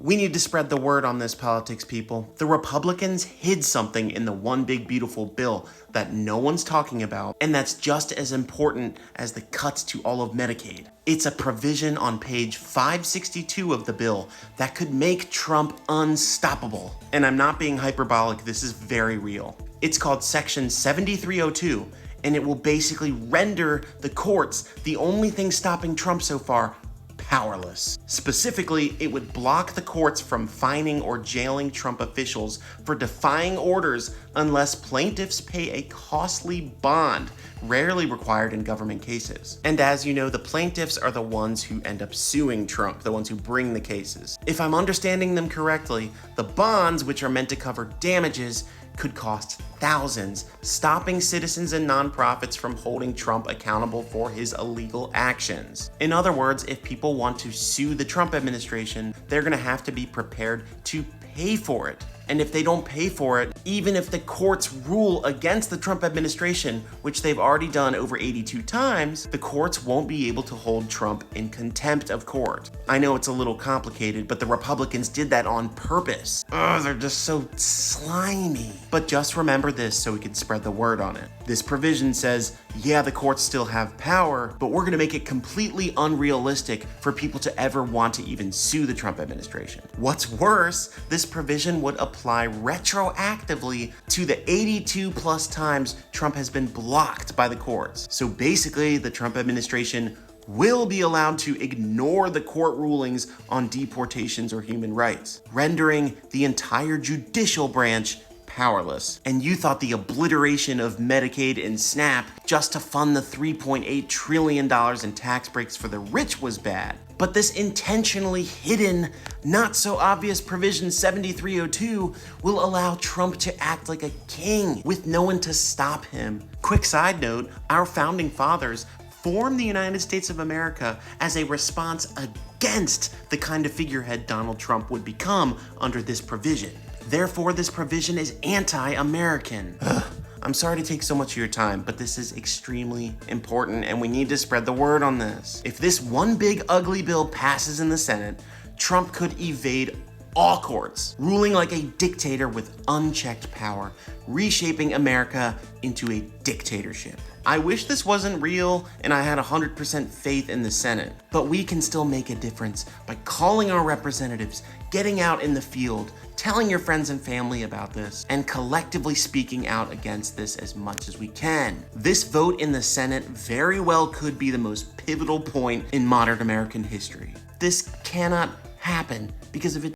We need to spread the word on this, politics people. The Republicans hid something in the one big beautiful bill that no one's talking about, and that's just as important as the cuts to all of Medicaid. It's a provision on page 562 of the bill that could make Trump unstoppable. And I'm not being hyperbolic, this is very real. It's called Section 7302, and it will basically render the courts, the only thing stopping Trump so far, powerless. Specifically, it would block the courts from fining or jailing Trump officials for defying orders unless plaintiffs pay a costly bond, rarely required in government cases. And as you know, the plaintiffs are the ones who end up suing Trump, the ones who bring the cases. If I'm understanding them correctly, the bonds, which are meant to cover damages, could cost thousands, stopping citizens and nonprofits from holding Trump accountable for his illegal actions. In other words, if people want to sue the Trump administration, they're gonna have to be prepared to pay for it. And if they don't pay for it, even if the courts rule against the Trump administration, which they've already done over 82 times, the courts won't be able to hold Trump in contempt of court. I know it's a little complicated, but the Republicans did that on purpose. Ugh, they're just so slimy. But just remember this so we can spread the word on it. This provision says, yeah, the courts still have power, but we're gonna make it completely unrealistic for people to ever want to even sue the Trump administration. What's worse, this provision would apply retroactively to the 82 plus times Trump has been blocked by the courts. So basically, the Trump administration will be allowed to ignore the court rulings on deportations or human rights, rendering the entire judicial branch powerless. And you thought the obliteration of Medicaid and SNAP just to fund the $3.8 trillion in tax breaks for the rich was bad. But this intentionally hidden, not so obvious provision 7302 will allow Trump to act like a king with no one to stop him. Quick side note, our founding fathers formed the United States of America as a response against the kind of figurehead Donald Trump would become under this provision. Therefore, this provision is anti-American. I'm sorry to take so much of your time, but this is extremely important and we need to spread the word on this. If this one big ugly bill passes in the Senate, Trump could evade all courts, ruling like a dictator with unchecked power, reshaping America into a dictatorship. I wish this wasn't real and I had 100% faith in the Senate, but we can still make a difference by calling our representatives, getting out in the field, telling your friends and family about this, and collectively speaking out against this as much as we can. This vote in the Senate very well could be the most pivotal point in modern American history. This cannot happen because if it